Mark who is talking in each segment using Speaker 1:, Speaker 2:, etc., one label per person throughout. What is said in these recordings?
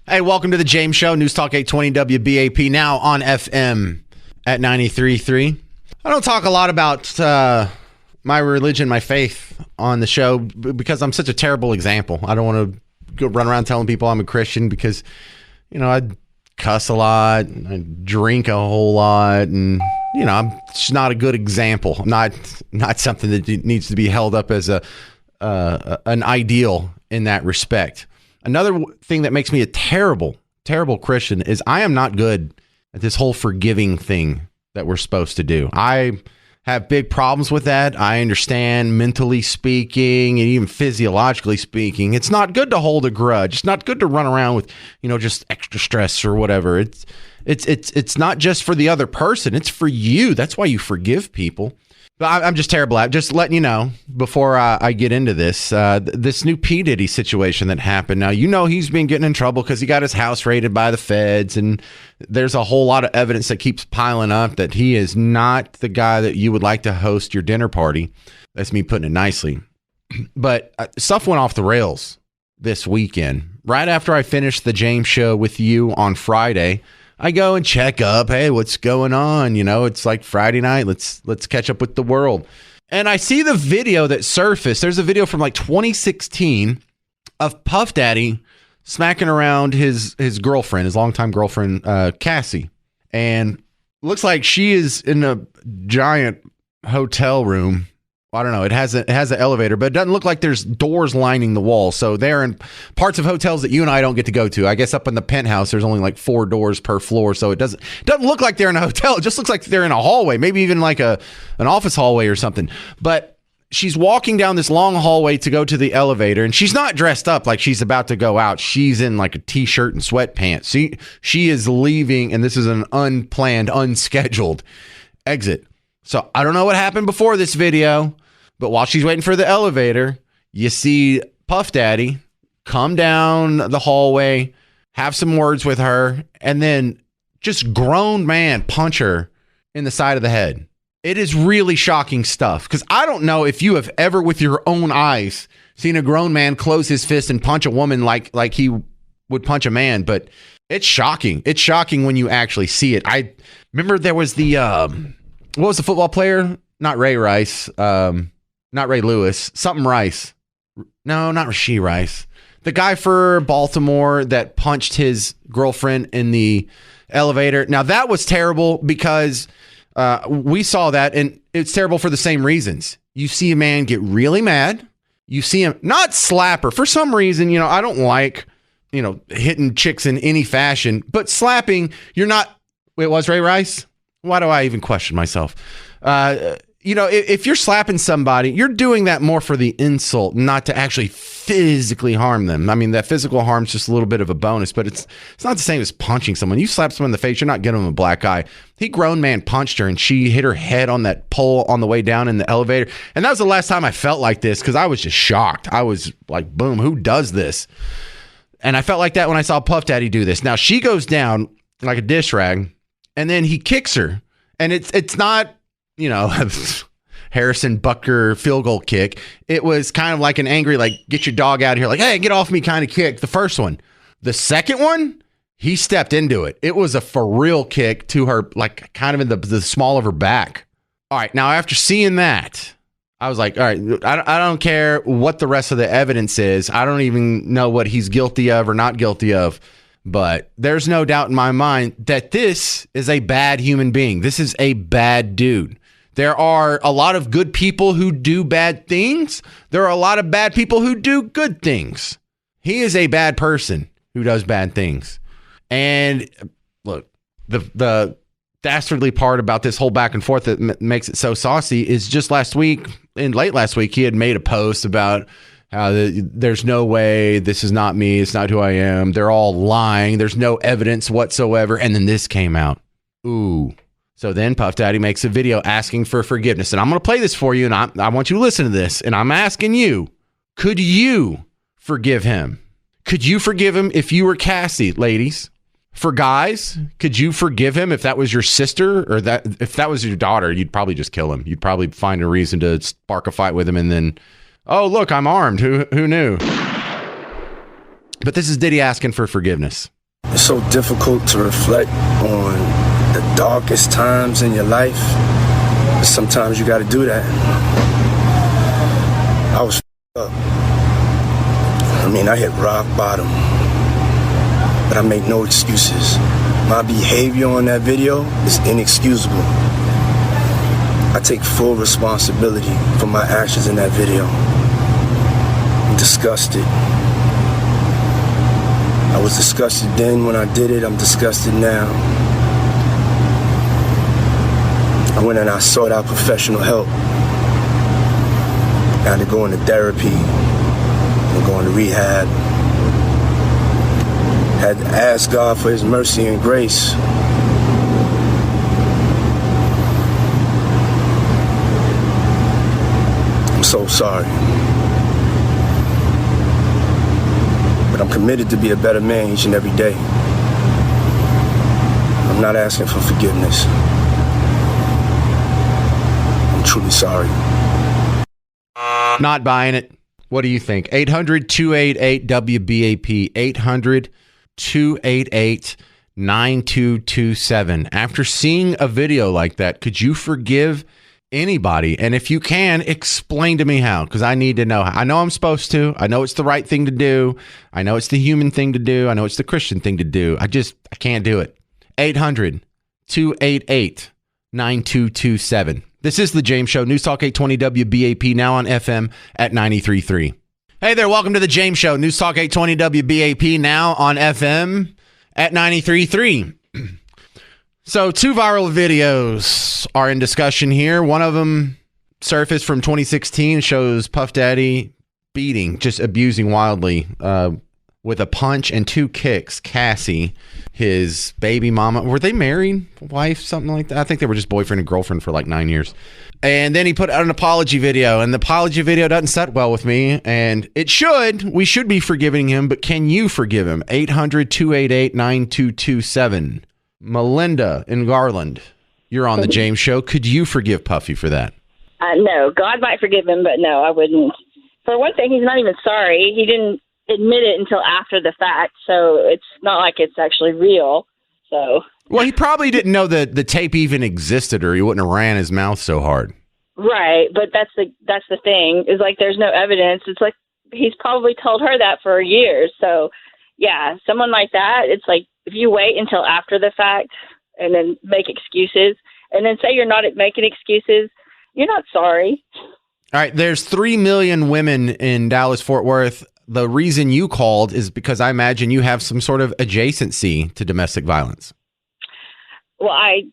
Speaker 1: Hey, welcome to the James Show, News Talk 820 WBAP, now on FM at 93.3. I don't talk a lot about my religion, my faith on the show because I'm such a terrible example. I don't want to go run around telling people I'm a Christian because, you know, I cuss a lot, I drink a whole lot, and, you know, I'm just not a good example. Not something that needs to be held up as an ideal in that respect. Another thing that makes me a terrible, terrible Christian is I am not good at this whole forgiving thing that we're supposed to do. I have big problems with that. I understand, mentally speaking and even physiologically speaking, it's not good to hold a grudge. It's not good to run around with, you know, just extra stress or whatever. It's not just for the other person. It's for you. That's why you forgive people. But I'm just terrible at it. Just letting you know before I get into this, this new P. Diddy situation that happened. Now, you know he's been getting in trouble because he got his house raided by the feds, and there's a whole lot of evidence that keeps piling up that he is not the guy that you would like to host your dinner party. That's me putting it nicely. But stuff went off the rails this weekend. Right after I finished the James Show with you on Friday, I go and check up. Hey, what's going on? You know, it's like Friday night. Let's catch up with the world. And I see the video that surfaced. There's a video from like 2016 of Puff Daddy smacking around his girlfriend, his longtime girlfriend, Cassie. And looks like she is in a giant hotel room. I don't know. It has an elevator, but it doesn't look like there's doors lining the wall. So they're in parts of hotels that you and I don't get to go to. I guess up in the penthouse, there's only like 4 doors per floor. So it doesn't look like they're in a hotel. It just looks like they're in a hallway, maybe even like an office hallway or something. But she's walking down this long hallway to go to the elevator, and she's not dressed up like she's about to go out. She's in like a t-shirt and sweatpants. She is leaving, and this is an unplanned, unscheduled exit. So I don't know what happened before this video. But while she's waiting for the elevator, you see Puff Daddy come down the hallway, have some words with her, and then just grown man punch her in the side of the head. It is really shocking stuff because I don't know if you have ever with your own eyes seen a grown man close his fist and punch a woman like he would punch a man, but it's shocking. It's shocking when you actually see it. I remember there was the, what was the football player? Not Ray Rice. Not Ray Lewis, something Rice. No, not Rasheed Rice. The guy for Baltimore that punched his girlfriend in the elevator. Now, that was terrible because we saw that, and it's terrible for the same reasons. You see a man get really mad. You see him not slap her. For some reason, you know, I don't like, you know, hitting chicks in any fashion, but slapping, you're not. It was Ray Rice? Why do I even question myself? You know, if you're slapping somebody, you're doing that more for the insult, not to actually physically harm them. I mean, that physical harm's just a little bit of a bonus, but it's not the same as punching someone. You slap someone in the face, you're not getting them a black eye. He grown man punched her, and she hit her head on that pole on the way down in the elevator. And that was the last time I felt like this because I was just shocked. I was like, boom, who does this? And I felt like that when I saw Puff Daddy do this. Now, she goes down like a dish rag, and then he kicks her. And it's not, you know, Harrison Butker field goal kick. It was kind of like an angry, like, get your dog out of here, like, hey, get off me kind of kick. The first one. The second one, he stepped into it. It was a for real kick to her, like kind of in the small of her back. All right. Now, after seeing that, I was like, all right, I don't care what the rest of the evidence is. I don't even know what he's guilty of or not guilty of. But there's no doubt in my mind that this is a bad human being. This is a bad dude. There are a lot of good people who do bad things. There are a lot of bad people who do good things. He is a bad person who does bad things. And look, the dastardly part about this whole back and forth that makes it so saucy is just late last week, he had made a post about how there's no way, this is not me, it's not who I am. They're all lying. There's no evidence whatsoever. And then this came out. Ooh. So then Puff Daddy makes a video asking for forgiveness. And I'm going to play this for you, and I want you to listen to this. And I'm asking you, could you forgive him? Could you forgive him if you were Cassie, ladies? For guys, could you forgive him if that was your sister or if that was your daughter? You'd probably just kill him. You'd probably find a reason to spark a fight with him and then, oh, look, I'm armed. Who knew? But this is Diddy asking for forgiveness.
Speaker 2: It's so difficult to reflect on the darkest times in your life, but sometimes you got to do that. I was up. I hit rock bottom, but I make no excuses. My behavior on that video is inexcusable. I take full responsibility for my actions in that video. I'm disgusted. I was disgusted then when I did it. I'm disgusted now. I went and I sought out professional help. I had to go into therapy and go into rehab. Had to ask God for his mercy and grace. I'm so sorry. But I'm committed to be a better man each and every day. I'm not asking for forgiveness. I'm truly sorry.
Speaker 1: Not buying it. What do you think? 800-288-WBAP. 800-288-9227. After seeing a video like that, could you forgive anybody? And if you can, explain to me how, because I need to know. I know I'm supposed to. I know it's the right thing to do. I know it's the human thing to do. I know it's the Christian thing to do. I can't do it. 800-288-9227. This is The James Show, News Talk 820 WBAP, now on FM at 93.3. Hey there, welcome to The James Show, News Talk 820 WBAP, now on FM at 93.3. So, two viral videos are in discussion here. One of them surfaced from 2016, shows Puff Daddy beating, just abusing wildly, with a punch and two kicks, Cassie, his baby mama. Were they married? Wife? Something like that? I think they were just boyfriend and girlfriend for like 9 years. And then he put out an apology video, and the apology video doesn't set well with me, and it should. We should be forgiving him, but can you forgive him? 800-288-9227. Melinda in Garland, you're on The James Show. Could you forgive Puffy for that?
Speaker 3: No. God might forgive him, but no, I wouldn't. For one thing, he's not even sorry. He didn't admit it until after the fact, so it's not like it's actually real. So,
Speaker 1: well, he probably didn't know that the tape even existed, or he wouldn't have ran his mouth so hard.
Speaker 3: Right, but that's the thing, is like there's no evidence. It's like he's probably told her that for years. So yeah, someone like that, it's like if you wait until after the fact and then make excuses and then say you're not making excuses, you're not sorry.
Speaker 1: All right, there's 3 million women in Dallas-Fort Worth. The reason you called is because I imagine you have some sort of adjacency to domestic violence.
Speaker 3: Well, I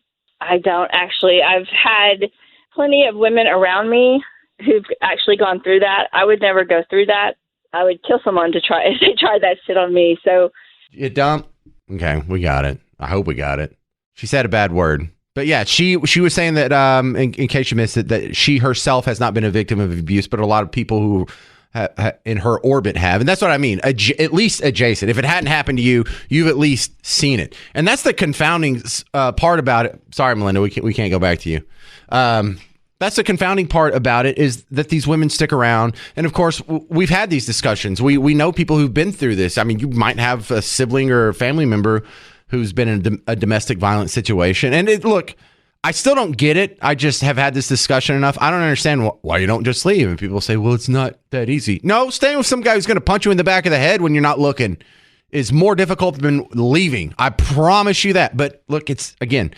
Speaker 3: don't actually. I've had plenty of women around me who've actually gone through that. I would never go through that. I would kill someone if they tried that shit on me. So
Speaker 1: you dump. Okay, we got it. I hope we got it. She said a bad word. But yeah, she was saying that, in case you missed it, that she herself has not been a victim of abuse, but a lot of people who in her orbit have. And that's what I mean, at least adjacent. If it hadn't happened to you, you've at least seen it. And that's the confounding part about it. Sorry, Melinda, we can't go back to you. That's the confounding part about it, is that these women stick around. And of course, we've had these discussions. We know people who've been through this. I mean, you might have a sibling or a family member who's been in a domestic violence situation. And look, I still don't get it. I just have had this discussion enough. I don't understand why you don't just leave. And people say, well, it's not that easy. No, staying with some guy who's going to punch you in the back of the head when you're not looking is more difficult than leaving. I promise you that. But look, it's, again,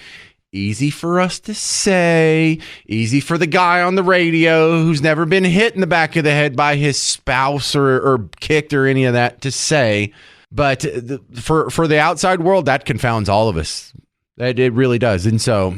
Speaker 1: easy for us to say, easy for the guy on the radio who's never been hit in the back of the head by his spouse or kicked or any of that to say. But for the outside world, that confounds all of us. It really does. And so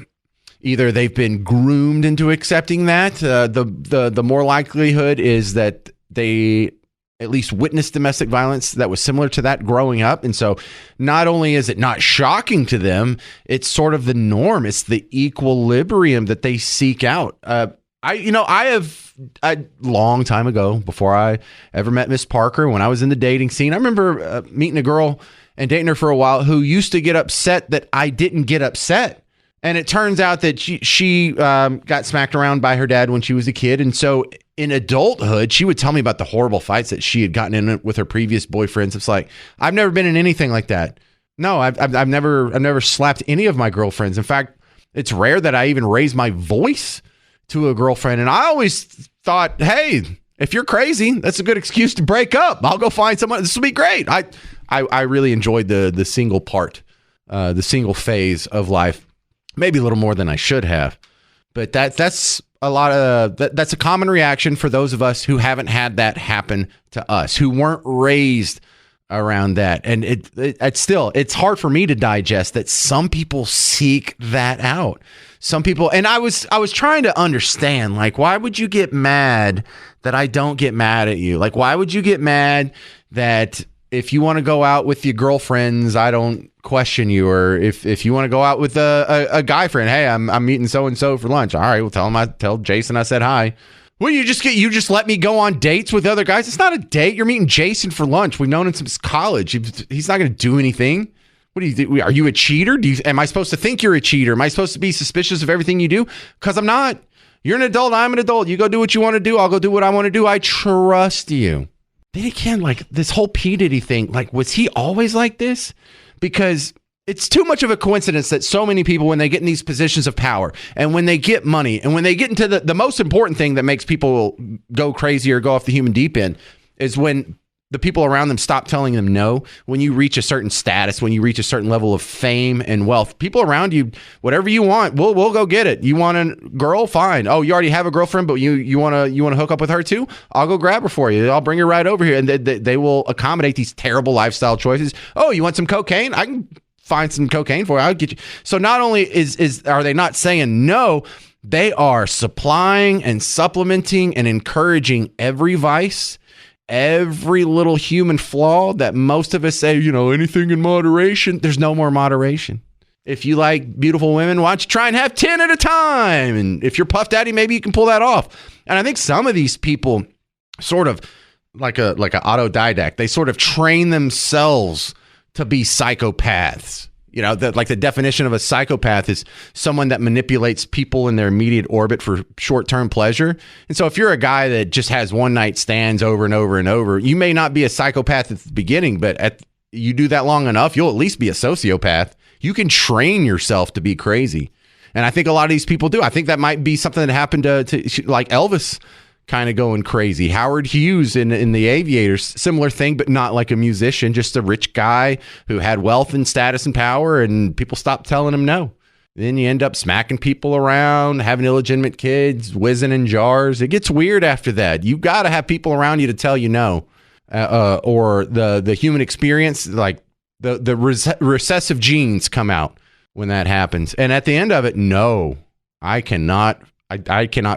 Speaker 1: either they've been groomed into accepting that. The more likelihood is that they at least witnessed domestic violence that was similar to that growing up. And so not only is it not shocking to them, it's sort of the norm. It's the equilibrium that they seek out. I have a long time ago, before I ever met Miss Parker, when I was in the dating scene, I remember meeting a girl and dating her for a while who used to get upset that I didn't get upset. And it turns out that she got smacked around by her dad when she was a kid. And so in adulthood, she would tell me about the horrible fights that she had gotten in with her previous boyfriends. It's like, I've never been in anything like that. No, I've never slapped any of my girlfriends. In fact, it's rare that I even raise my voice to a girlfriend. And I always thought, hey, if you're crazy, that's a good excuse to break up. I'll go find someone. This will be great. I really enjoyed the single part, the single phase of life, maybe a little more than I should have. But that's a lot of that's a common reaction for those of us who haven't had that happen to us, who weren't raised around that. And it's hard for me to digest that some people seek that out. Some people, and I was trying to understand, like, why would you get mad that I don't get mad at you? Like, why would you get mad that if you want to go out with your girlfriends, I don't question you? Or if you want to go out with a guy friend, hey, I'm meeting so-and-so for lunch. All right, well, tell Jason I said hi. Well, you just let me go on dates with other guys? It's not a date. You're meeting Jason for lunch. We've known him since college. He's not going to do anything. What do you think? Are you a cheater? Am I supposed to think you're a cheater? Am I supposed to be suspicious of everything you do? Because I'm not. You're an adult. I'm an adult. You go do what you want to do. I'll go do what I want to do. I trust you. Then again, like this whole P. Diddy thing, like, was he always like this? Because it's too much of a coincidence that so many people, when they get in these positions of power and when they get money and when they get into the most important thing that makes people go crazy or go off the human deep end is when the people around them stop telling them no. When you reach a certain status, when you reach a certain level of fame and wealth, people around you, whatever you want, we'll go get it. You want a girl? Fine. Oh, you already have a girlfriend, but you want to hook up with her too? I'll go grab her for you. I'll bring her right over here. And they will accommodate these terrible lifestyle choices. Oh, you want some cocaine? I can find some cocaine for you. I'll get you. So not only are they not saying no, they are supplying and supplementing and encouraging every vice, every little human flaw that most of us say, anything in moderation. There's no more moderation. If you like beautiful women, why don't you try and have 10 at a time? And if you're Puff Daddy, maybe you can pull that off. And I think some of these people sort of like an autodidact, they sort of train themselves to be psychopaths. The definition of a psychopath is someone that manipulates people in their immediate orbit for short-term pleasure. And so if you're a guy that just has one-night stands over and over and over, you may not be a psychopath at the beginning, but you do that long enough, you'll at least be a sociopath. You can train yourself to be crazy. And I think a lot of these people do. I think that might be something that happened to like Elvis, kind of going crazy. Howard Hughes in The Aviators, similar thing, but not like a musician, just a rich guy who had wealth and status and power, and people stopped telling him no. Then you end up smacking people around, having illegitimate kids, whizzing in jars. It gets weird after that. You got to have people around you to tell you no, or the human experience, like the recessive genes come out when that happens. And at the end of it, no, I cannot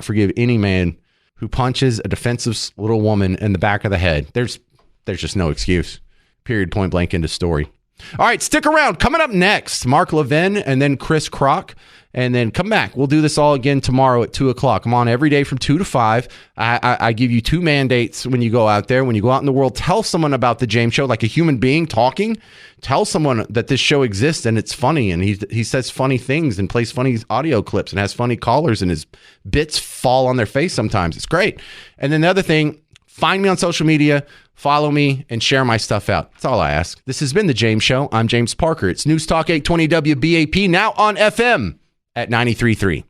Speaker 1: forgive any man who punches a defensive little woman in the back of the head. There's just no excuse. Period, point blank, end of story. All right, stick around. Coming up next, Mark Levin and then Chris Kroc. And then come back. We'll do this all again tomorrow at 2 o'clock. I'm on every day from 2 to 5. I give you 2 mandates when you go out there. When you go out in the world, tell someone about the James Show, like a human being talking. Tell someone that this show exists and it's funny. And he says funny things and plays funny audio clips and has funny callers, and his bits fall on their face sometimes. It's great. And then the other thing, find me on social media, follow me, and share my stuff out. That's all I ask. This has been The James Show. I'm James Parker. It's News Talk 820 WBAP, now on FM at 93.3.